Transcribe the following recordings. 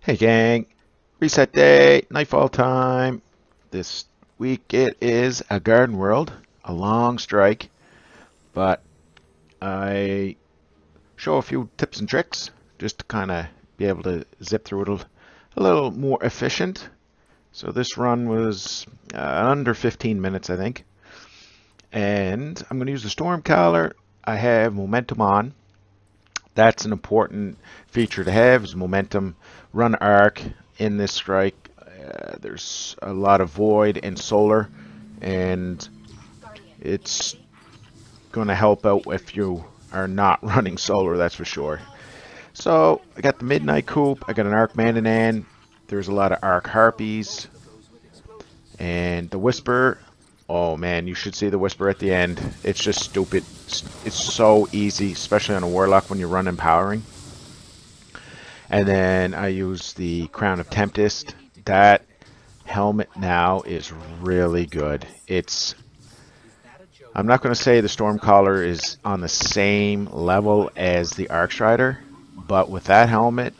Hey gang, reset day, nightfall time. This week it is a garden world, a long strike, but I show a few tips and tricks just to kind of be able to zip through it a little more efficient. So this run was under 15 minutes, I think. And I'm going to use the Stormcaller. I have momentum on. That's an important feature to have, is momentum. Run arc in this strike. There's a lot of void and solar, and it's going to help out if you are not running solar, that's for sure. So I got the Midnight Coop, I got an Arc Mandanan, there's a lot of Arc Harpies, and the Whisper. Oh man, you should see the Whisper at the end. It's just stupid. It's so easy, especially on a Warlock when you run Empowering. And then I use the Crown of Tempest. That helmet now is really good. I'm not going to say the Stormcaller is on the same level as the Arcstrider, but with that helmet,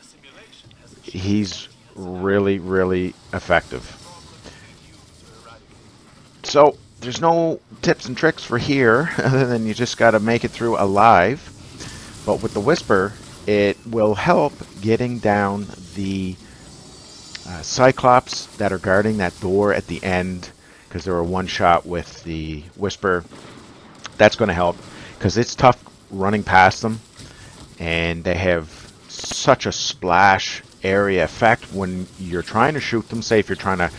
he's really, really effective. So there's no tips and tricks for here other than you just got to make it through alive. But with the Whisper, it will help getting down the Cyclops that are guarding that door at the end, because they're a one-shot with the Whisper. That's going to help because it's tough running past them, and they have such a splash area effect when you're trying to shoot them. Say if you're trying to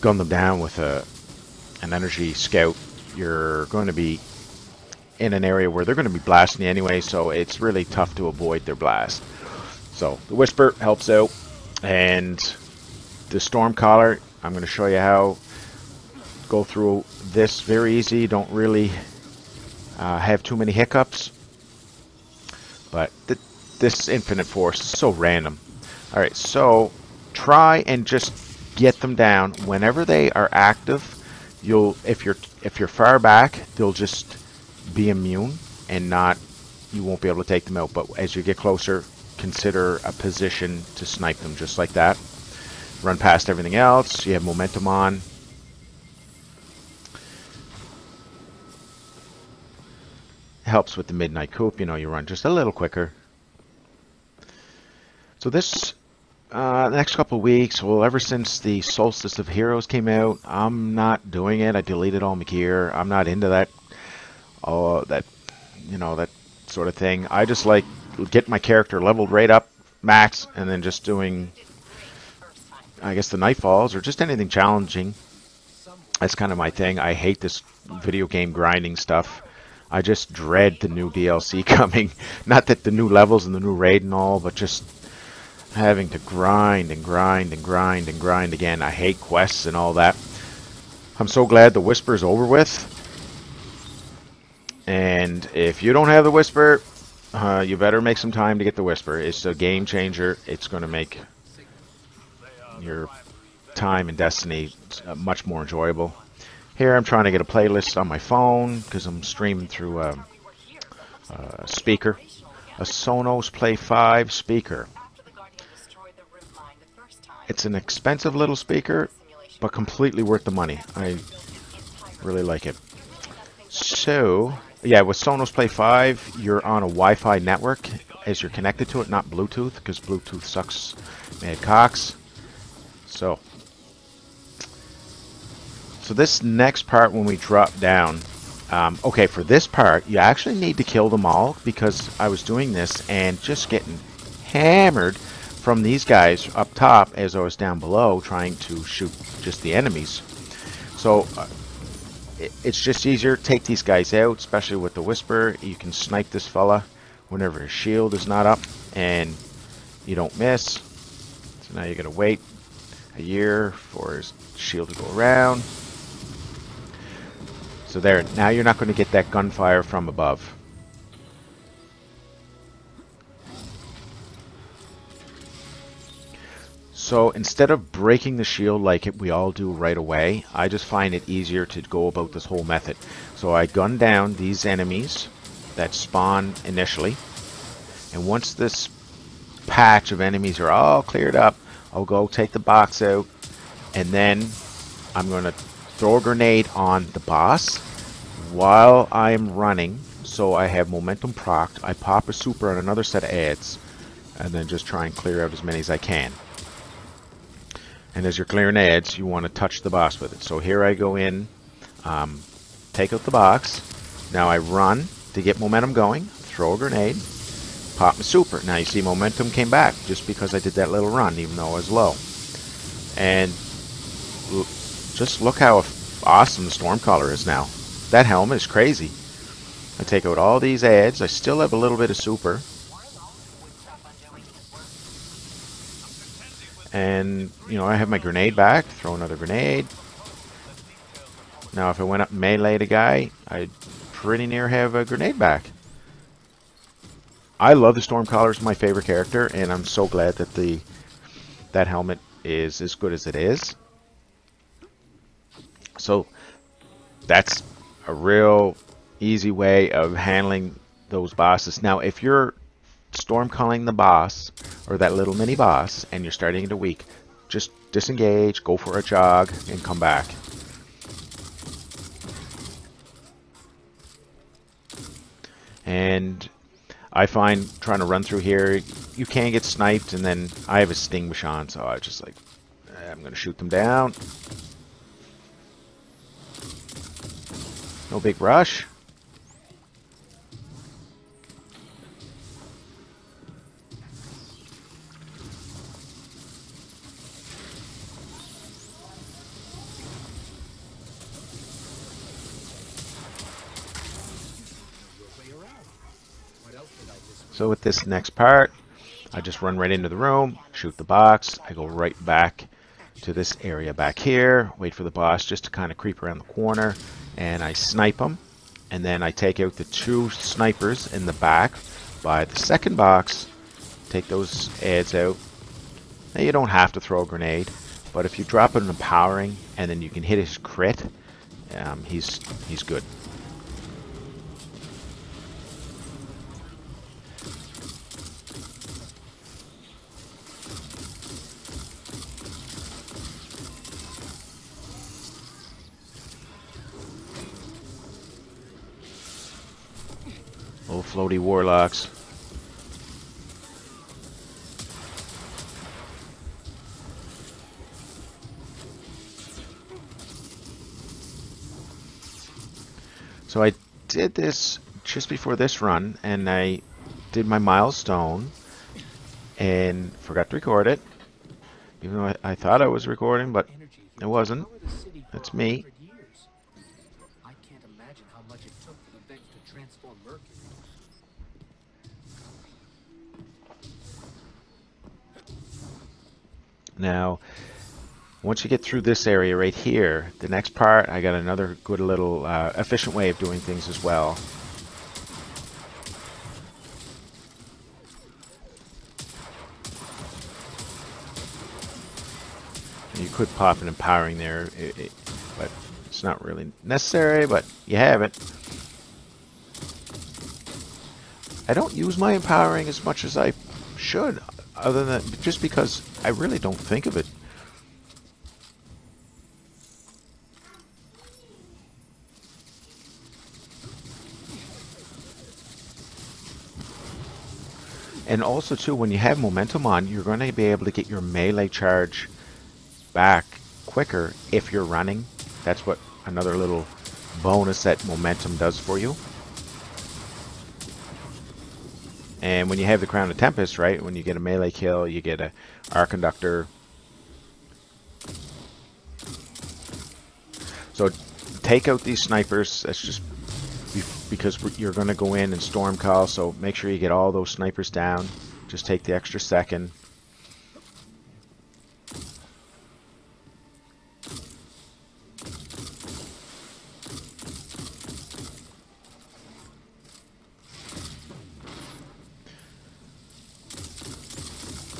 gun them down with an energy scout, you're going to be in an area where they're going to be blasting you anyway, so it's really tough to avoid their blast. So the Whisper helps out, and the Stormcaller, I'm going to show you how. Go through this very easy. Don't really have too many hiccups, but this Infinite Force is so random. Alright, so try and just get them down whenever they are active. If you're far back, they'll just be immune and you won't be able to take them out. But as you get closer, consider a position to snipe them just like that. Run past everything else. You have momentum on. Helps with the Midnight Coop. You know, you run just a little quicker. So this next couple of weeks, well, ever since the Solstice of Heroes came out, I'm not doing it. I deleted all my gear. I'm not into that, that sort of thing. I just like get my character leveled right up, max, and then just doing, I guess, the Nightfalls or just anything challenging. That's kind of my thing. I hate this video game grinding stuff. I just dread the new DLC coming. Not that the new levels and the new raid and all, but just having to grind and grind and grind and grind again. I hate quests and all that. I'm so glad the Whisper's over with. And if you don't have the Whisper, you better make some time to get the Whisper. It's a game changer. It's going to make your time in Destiny much more enjoyable. Here I'm trying to get a playlist on my phone because I'm streaming through a speaker. A Sonos Play 5 speaker. It's an expensive little speaker, but completely worth the money. I really like it. So, yeah, with Sonos Play 5, you're on a Wi-Fi network as you're connected to it, not Bluetooth, because Bluetooth sucks mad cocks. So this next part when we drop down, okay, for this part, you actually need to kill them all, because I was doing this and just getting hammered from these guys up top as I was down below trying to shoot just the enemies. So it's just easier to take these guys out, especially with the Whisper. You can snipe this fella whenever his shield is not up and you don't miss. So now you gotta wait a year for his shield to go around. So there, now you're not going to get that gunfire from above. So instead of breaking the shield like we all do right away, I just find it easier to go about this whole method. So I gun down these enemies that spawn initially, and once this patch of enemies are all cleared up, I'll go take the box out, and then I'm going to throw a grenade on the boss while I'm running, so I have momentum procced. I pop a super on another set of ads, and then just try and clear out as many as I can. And as you're clearing ads, you want to touch the boss with it. So here I go in, take out the box. Now I run to get momentum going, throw a grenade, pop my super. Now you see momentum came back just because I did that little run, even though I was low. And just look how awesome the Stormcaller is now. That helmet is crazy. I take out all these ads. I still have a little bit of super. And, you know, I have my grenade back. Throw another grenade. Now if I went up and melee the guy, I'd pretty near have a grenade back. I love the Stormcaller. It's my favorite character, and I'm so glad that that helmet is as good as it is. So that's a real easy way of handling those bosses. Now if you're stormcalling the boss, or that little mini boss, and you're starting to weak, just disengage, go for a jog, and come back. And I find trying to run through here, you can get sniped, and then I have a Sting on, so I was just like, I'm going to shoot them down. No big rush. So with this next part, I just run right into the room, shoot the box, I go right back to this area back here, wait for the boss just to kind of creep around the corner, and I snipe him, and then I take out the 2 snipers in the back by the second box, take those ads out. Now you don't have to throw a grenade, but if you drop an empowering and then you can hit his crit, he's good. Old floaty warlocks. So I did this just before this run, and I did my milestone and forgot to record it, even though I thought I was recording, but it wasn't. That's me. I can't imagine how much it took for the Vex to transform Mercury. Now, once you get through this area right here, the next part, I got another good little efficient way of doing things as well. You could pop an empowering there, but it's not really necessary, but you have it. I don't use my empowering as much as I should, other than just because I really don't think of it. And also too, when you have momentum on, you're going to be able to get your melee charge back quicker if you're running. That's what another little bonus that momentum does for you. And when you have the Crown of Tempest, right, when you get a melee kill, you get a Arconductor. So take out these snipers. That's just because you're going to go in and Stormcall, so make sure you get all those snipers down. Just take the extra second.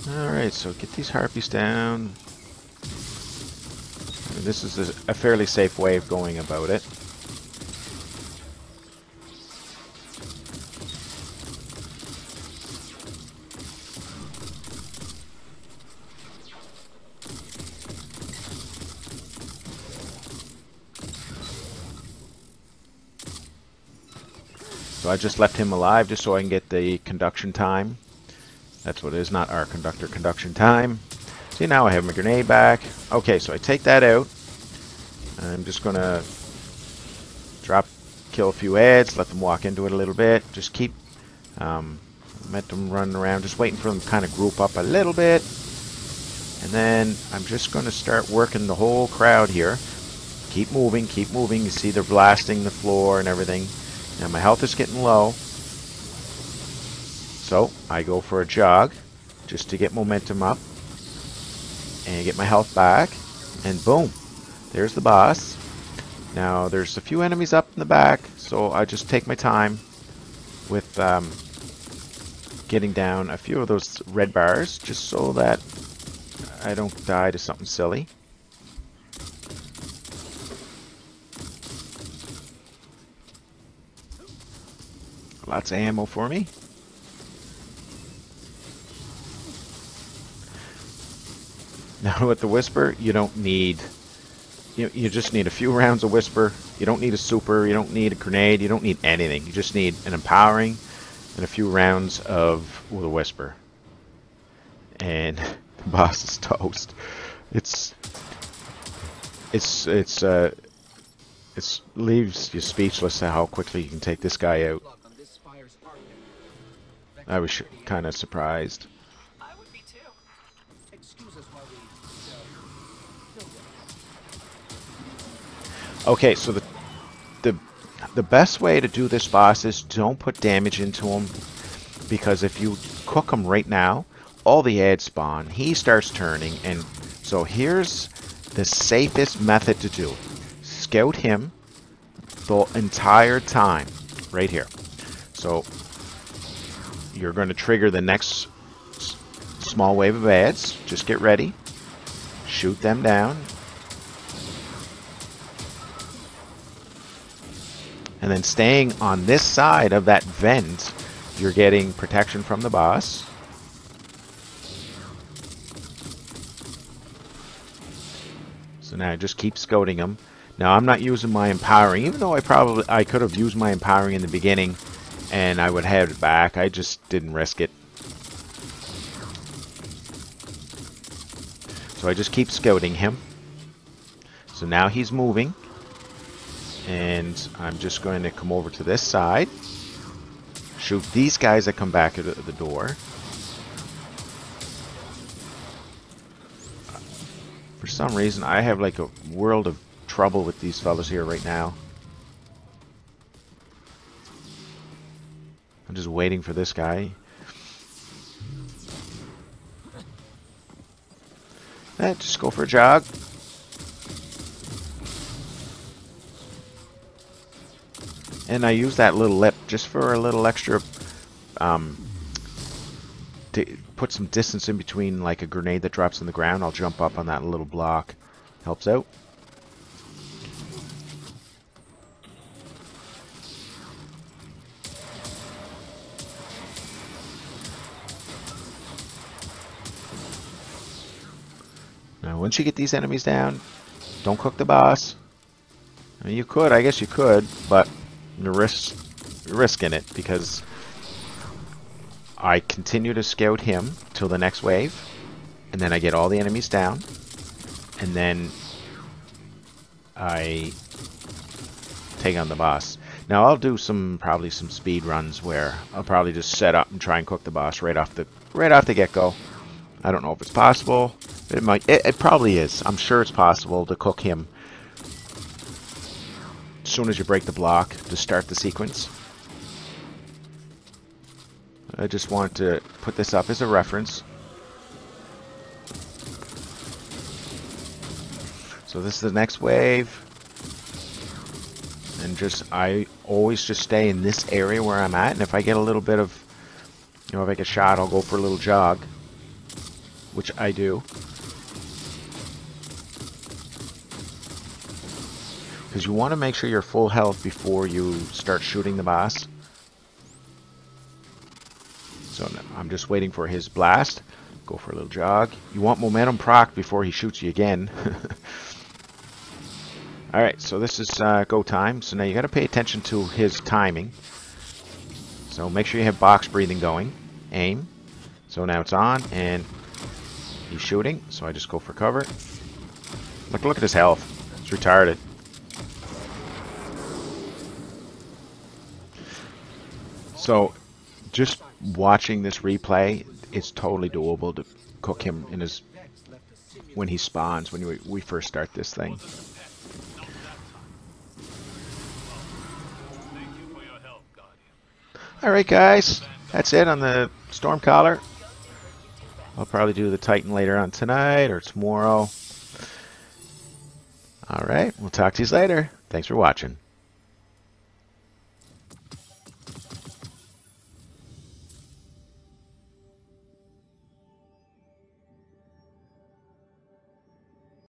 Alright, so get these harpies down. And this is a fairly safe way of going about it. So I just left him alive just so I can get the conduction time. That's what it is, not our conductor, conduction time. See, now I have my grenade back. Okay, so I take that out. I'm just going to kill a few ads, let them walk into it a little bit. Just keep let them run around, just waiting for them to kind of group up a little bit. And then I'm just going to start working the whole crowd here. Keep moving, keep moving. You see they're blasting the floor and everything. Now my health is getting low. So I go for a jog just to get momentum up and get my health back. And boom, there's the boss. Now there's a few enemies up in the back, so I just take my time with getting down a few of those red bars just so that I don't die to something silly. Lots of ammo for me. Now with the Whisper, you don't need... You just need a few rounds of Whisper. You don't need a super. You don't need a grenade. You don't need anything. You just need an empowering and a few rounds of the Whisper. And the boss is toast. It leaves you speechless at how quickly you can take this guy out. I was kind of surprised. I would be too. Excuse us while we Okay, so the best way to do this boss is don't put damage into him, because if you cook him right now, all the ads spawn. He starts turning, and so here's the safest method to do. Scout him the entire time, right here. So you're going to trigger the next small wave of ads. Just get ready. Shoot them down. And then staying on this side of that vent, you're getting protection from the boss. So now just keep scouting him. Now I'm not using my empowering, even though I could have used my empowering in the beginning and I would have it back. I just didn't risk it. So I just keep scouting him. So now he's moving. And I'm just going to come over to this side. Shoot these guys that come back at the door. For some reason, I have like a world of trouble with these fellas here right now. I'm just waiting for this guy. Just go for a jog. And I use that little lip just for a little extra, to put some distance in between, like a grenade that drops on the ground. I'll jump up on that little block. Helps out. Now, once you get these enemies down, don't cook the boss. I mean, you could, I guess you could, but you're risking it because I continue to scout him till the next wave, and then I get all the enemies down, and then I take on the boss. Now I'll do probably some speed runs where I'll probably just set up and try and cook the boss right off the get-go. I don't know if it's possible. It probably is. I'm sure it's possible to cook him as soon as you break the block to start the sequence. I just wanted to put this up as a reference. So this is the next wave. And I always just stay in this area where I'm at, and if I get a little bit of, if I get shot, I'll go for a little jog, which I do. Because you want to make sure you're full health before you start shooting the boss. So I'm just waiting for his blast. Go for a little jog. You want momentum proc before he shoots you again. Alright, so this is go time. So now you got to pay attention to his timing. So make sure you have box breathing going. Aim. So now it's on, and he's shooting. So I just go for cover. Look at his health. It's retarded. So just watching this replay, it's totally doable to cook him in his when he spawns, when we first start this thing. Alright guys, that's it on the Stormcaller. I'll probably do the Titan later on tonight or tomorrow. Alright, we'll talk to you later. Thanks for watching.